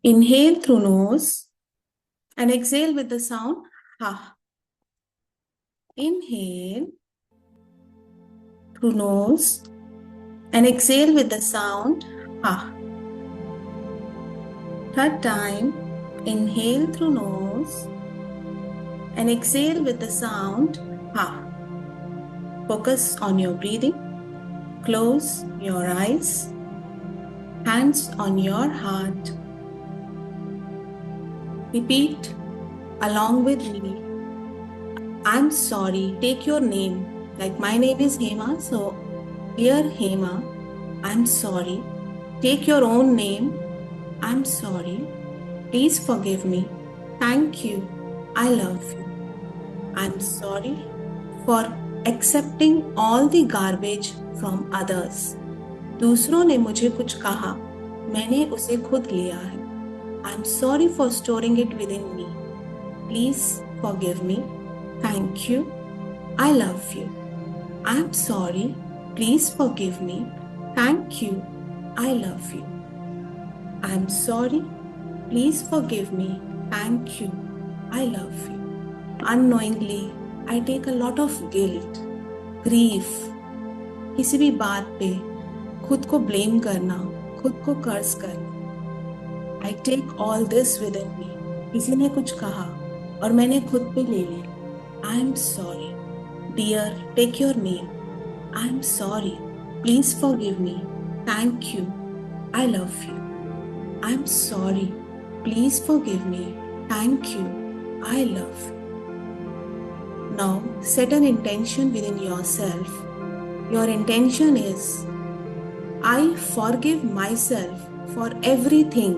Inhale through nose and exhale with the sound ha. Inhale through nose and exhale with the sound ha. Third time, inhale through nose and exhale with the sound ha. Focus on your breathing. Close your eyes. Hands on your heart. Repeat along with me. I'm sorry. Take your name. Like my name is Hema, so dear Hema, I'm sorry. Take your own name. I'm sorry. Please forgive me. Thank you. I love you. I'm sorry for accepting all the garbage from others. दूसरों ने मुझे कुछ कहा, मैंने उसे खुद लिया है. I'm sorry for storing it within me. Please forgive me. Thank you. I love you. I'm sorry. Please forgive me. Thank you. I love you. I'm sorry. Please forgive me. Thank you. I love you. Unknowingly, I take a lot of guilt, grief, किसी भी बात पे खुद को blame करना, खुद को कर्ज करना. I take all this within me. किसी ने कुछ कहा और मैंने खुद पे ले लिया. I'm sorry. Dear, take your name. I'm sorry. Please forgive me. Thank you. I love you. I'm sorry. Please forgive me. Thank you. I love you. Now set an intention within yourself. Your intention is, I forgive myself for everything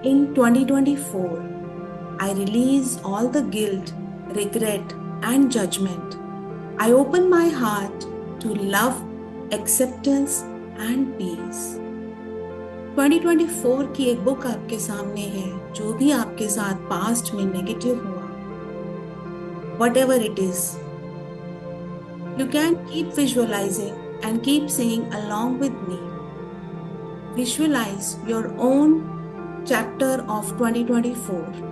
in 2024. I release all the guilt, regret, and judgment. I open my heart to love, acceptance, and peace. 2024 की एक book आपके सामने है. जो भी आपके साथ past में नेगेटिव हुआ, whatever it is, you can keep visualizing and keep saying along with me. Visualize your own chapter of 2024.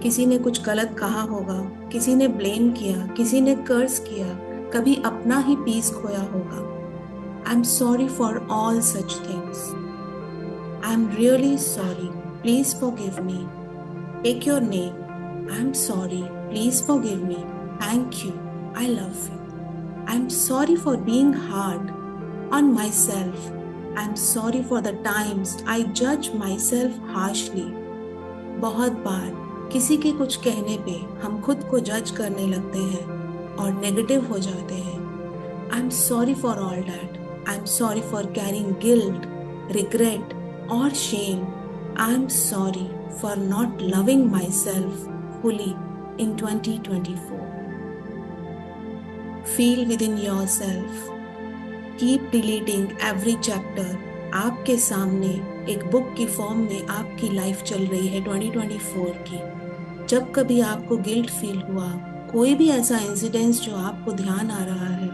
किसी ने कुछ गलत कहा होगा, किसी ने ब्लेम किया, किसी ने कर्ज किया, कभी अपना ही पीस खोया होगा. I'm sorry for all such things. I'm really sorry. Please forgive me. Take your name. I'm sorry. Please forgive me. Thank you. I love you. I'm sorry for being hard on myself. I'm sorry for the times I judge myself harshly. बहुत बार किसी के कुछ कहने पे हम खुद को जज करने लगते हैं और नेगेटिव हो जाते हैं. I'm sorry for all that. I'm sorry for carrying guilt, regret, or shame. I'm sorry for not loving myself fully in 2024. Feel within yourself. Keep deleting every chapter. आपके सामने एक बुक की फॉर्म में आपकी life चल रही है 2024 की. जब कभी आपको गिल्ट फील हुआ, कोई भी ऐसा इंसिडेंस जो आपको ध्यान आ रहा है,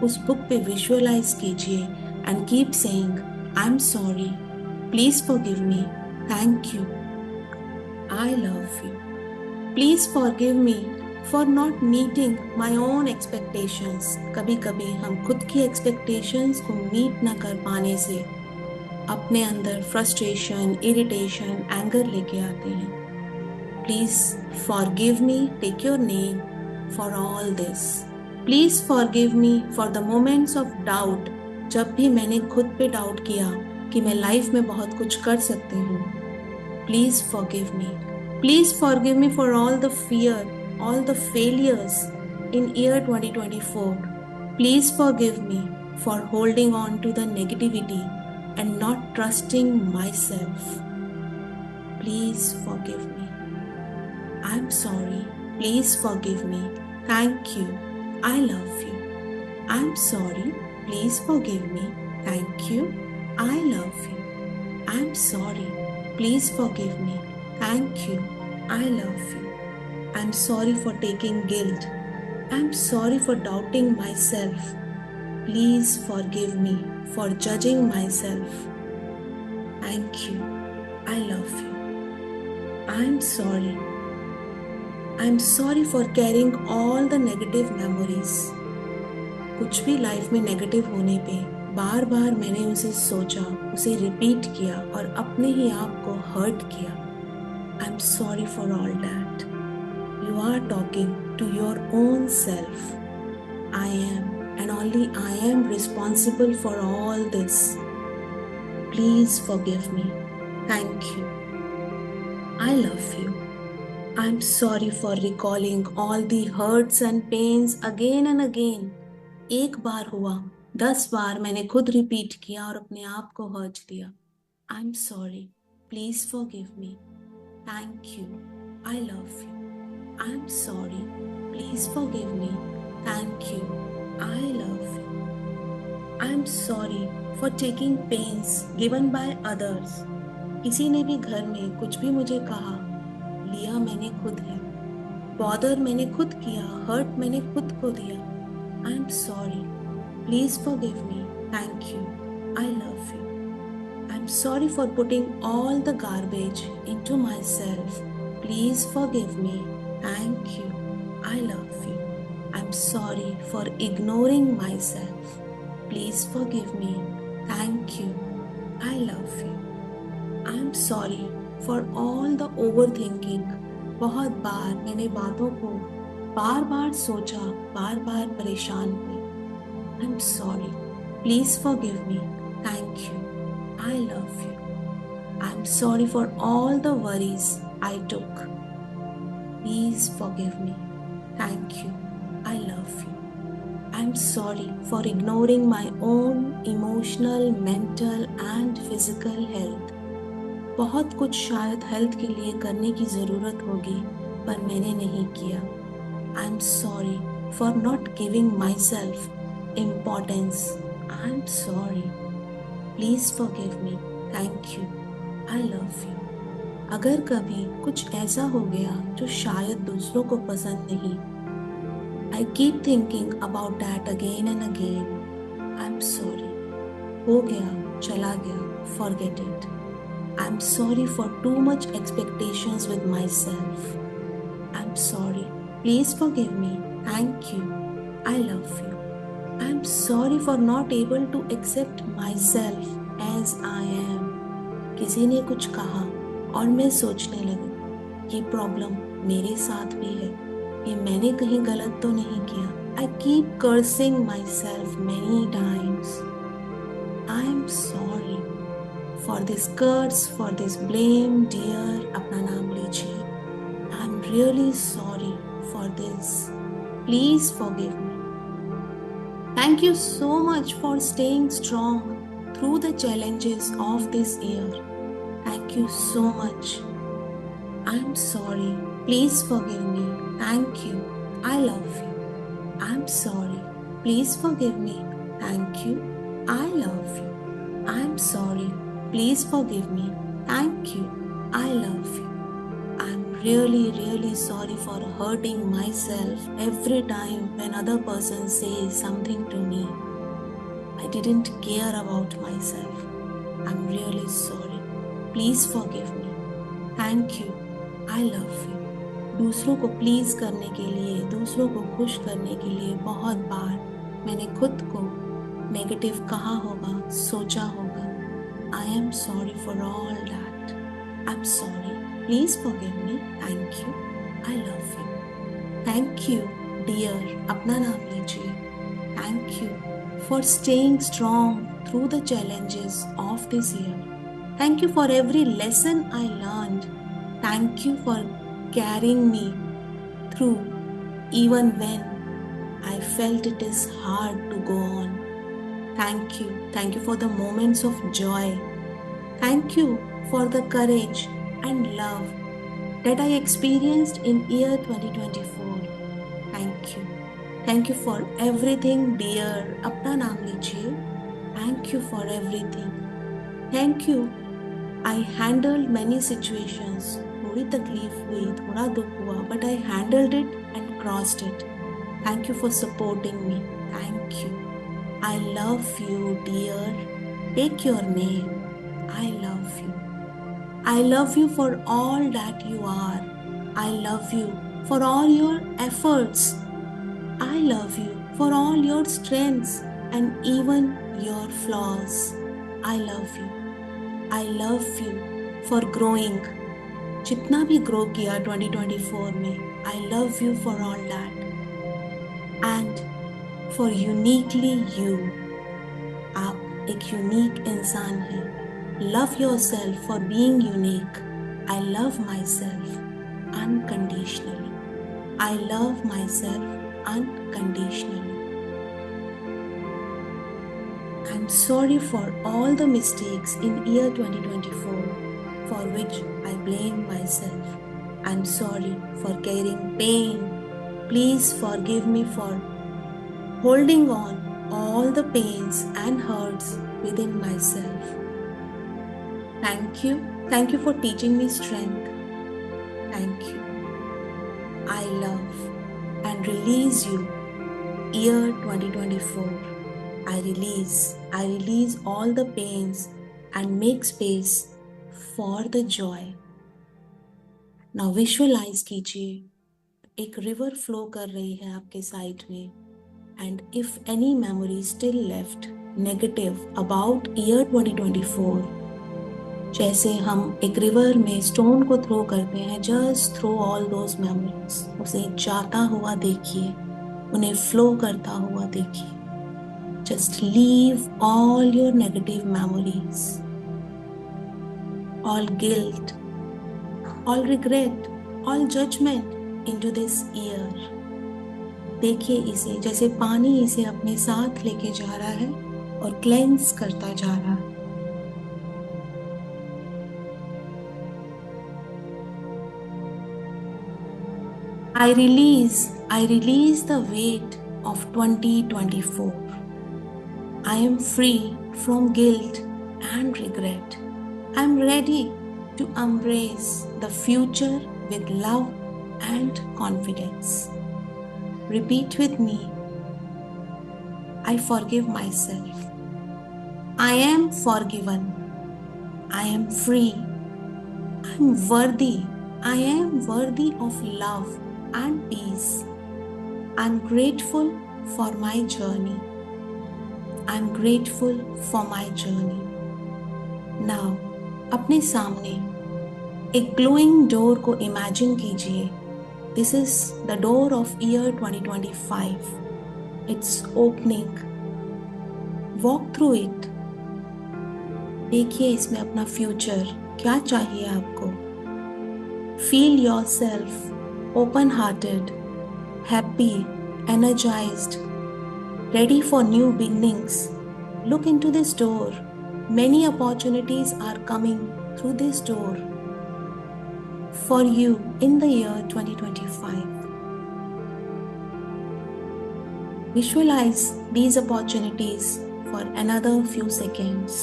उस बुक पे विजुअलाइज कीजिए and keep saying, I am sorry, please forgive me, thank you, I love you, please forgive me for not meeting my own expectations. कभी कभी हम खुद की एक्सपेक्टेशंस को मीट न कर पाने से अपने अंदर फ्रस्ट्रेशन, इरिटेशन, एंगर लेके आते हैं. Please forgive me, take your name for all this. Please forgive me for the moments of doubt. जब भी मैंने खुद पे डाउट किया कि मैं लाइफ में बहुत कुछ कर सकती हूँ. Please forgive me. Please forgive me for all the fear, all the failures in year 2024. Please forgive me for holding on to the negativity and not trusting myself. Please forgive me. I'm sorry. Please forgive me. Thank you. I love you. I'm sorry. Please forgive me. Thank you. I love you. I'm sorry. Please forgive me. Thank you. I love you. I'm sorry for taking guilt. I'm sorry for doubting myself. Please forgive me for judging myself. Thank you. I love you. I'm sorry. I'm sorry for carrying all the negative memories. कुछ भी life में negative होने पे बार बार मैंने उसे सोचा, उसे repeat किया और अपने ही आप को हर्ट किया. I'm sorry for all that. You are talking to your own self. I am, and only I am responsible for all this. Please forgive me. Thank you. I love you. I'm sorry for recalling all the hurts and pains again and again. एक बार हुआ, 10 बार मैंने खुद repeat किया और अपने आप को hurt दिया. I'm sorry. Please forgive me. Thank you. I love you. I'm sorry. Please forgive me. Thank you. I love you. I'm sorry for taking pains given by others. किसी ने भी घर में कुछ भी मुझे कहा, लिया मैंने खुद है. बॉदर मैंने खुद किया, हर्ट मैंने खुद को दिया. I'm sorry. Please forgive me. Thank you. I love you. I'm sorry for putting all the garbage into myself. Please forgive me. Thank you. I love you. I'm sorry for ignoring myself. Please forgive me. Thank you. I love you. I'm sorry for all the overthinking. बहुत बार मैंने बातों को बार बार सोचा, बार बार परेशान हुई. I'm sorry. Please forgive me. Thank you. I love you. I'm sorry for all the worries I took. Please forgive me. Thank you. I love you. I'm sorry for ignoring my own emotional, mental and physical health. बहुत कुछ शायद health के लिए करने की ज़रूरत होगी, पर मैंने नहीं किया. I'm sorry for not giving myself importance. I'm sorry. Please forgive me. Thank you. I love you. अगर कभी कुछ ऐसा हो गया जो शायद दूसरों को पसंद नहीं, I keep thinking about that again and again. I'm sorry. हो गया, चला गया, forget it. I'm sorry for too much expectations with myself. I'm sorry. Please forgive me. Thank you. I love you. I'm sorry for not able to accept myself as I am. किसी ने कुछ कहा और मैं सोचने लगी, ये problem मेरे साथ भी है, ये मैंने कहीं गलत तो नहीं किया. I keep cursing myself many times. I am sorry for this curse, for this blame, dear. अपना नाम लीजिए. I'm really sorry for this. Please forgive me. Thank you so much for staying strong through the challenges of this year. Thank you so much. I'm sorry. Please forgive me. Thank you. I love you. I'm sorry. Please forgive me. Thank you. I love you. I'm sorry. Please forgive me. Thank you. I love you. I'm really, really sorry for hurting myself every time when other person says something to me. I didn't care about myself. I'm really sorry. Please forgive me. Thank you. I love you. दूसरों को please करने के लिए, दूसरों को खुश करने के लिए बहुत बार मैंने खुद को नेगेटिव कहा होगा, सोचा होगा. I am sorry for all that. I'm sorry. Please forgive me. Thank you. I love you. Thank you, dear. अपना नाम लीजिए. Thank you for staying strong through the challenges of this year. Thank you for every lesson I learned. Thank you for carrying me through even when I felt it is hard to go on. Thank you. Thank you for the moments of joy. Thank you for the courage and love that I experienced in year 2024. Thank you. Thank you for everything, dear. अपना नाम लीजिए. Thank you for everything. Thank you. I handled many situations. थोड़ी तकलीफ हुई, थोड़ा दुख हुआ, but I handled it and crossed it. Thank you for supporting me. Thank you. I love you, dear. Take your name. I love you. I love you for all that you are. I love you for all your efforts. I love you for all your strengths and even your flaws. I love you. I love you for growing. जितना भी grow किया 2024 में, I love you for all that. And for uniquely you. आप एक unique इंसान हैं. Love yourself for being unique. I love myself unconditionally. I love myself unconditionally. I'm sorry for all the mistakes in year 2024 for which I blame myself. I'm sorry for carrying pain. Please forgive me for holding on all the pains and hurts within myself. Thank you. Thank you for teaching me strength. Thank you. I love and release you. Year 2024. I release all the pains and make space for the joy. Now visualize कीजिए एक river flow कर रही है आपके side में. And if any memory still left negative about year 2024, जैसे हम एक रिवर में स्टोन को थ्रो करते हैं, just throw all those memories. उसे जाता हुआ देखिए, उन्हें फ्लो करता हुआ देखिए. Just leave all your negative memories, all guilt, all regret, all judgement into this year. देखिए इसे जैसे पानी इसे अपने साथ लेके जा रहा है और क्लेंस करता जा रहा है. I release the weight of 2024. I am free from guilt and regret. I am ready to embrace the future with love and confidence. Repeat with me. I forgive myself. I am forgiven. I am free. I am worthy. I am worthy of love and peace. I am grateful for my journey. I am grateful for my journey. Now, अपने सामने एक glowing door को imagine कीजिए. This is the door of year 2025. It's opening. Walk through it. देखिए इसमें अपना future. क्या चाहिए आपको? Feel yourself open-hearted, happy, energized, ready for new beginnings. Look into this door. Many opportunities are coming through this door for you in the year 2025. Visualize these opportunities for another few seconds.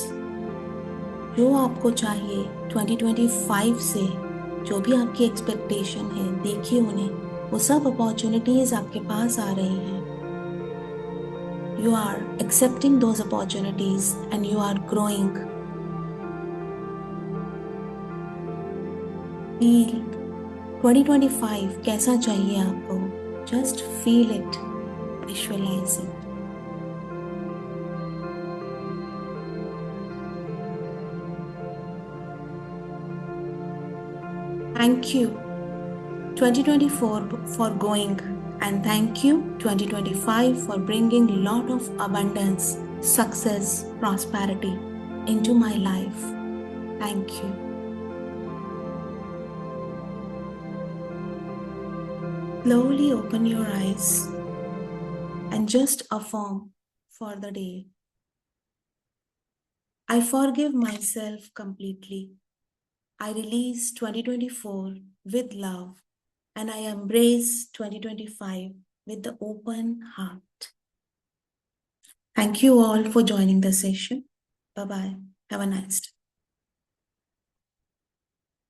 जो आपको चाहिए 2025 से, जो भी आपकी expectation है, देखिए उन्हें. वो सब अपॉर्चुनिटीज आपके पास आ रही हैं. You are accepting those opportunities and you are growing. Feel 2025 कैसा चाहिए आपको. Just feel it. Visualize it. Thank you 2024 for going, and thank you 2025 for bringing a lot of abundance, success, prosperity into my life. Thank you. Slowly open your eyes and just affirm for the day. I forgive myself completely. I release 2024 with love, and I embrace 2025 with the open heart. Thank you all for joining the session. Bye-bye. Have a nice day.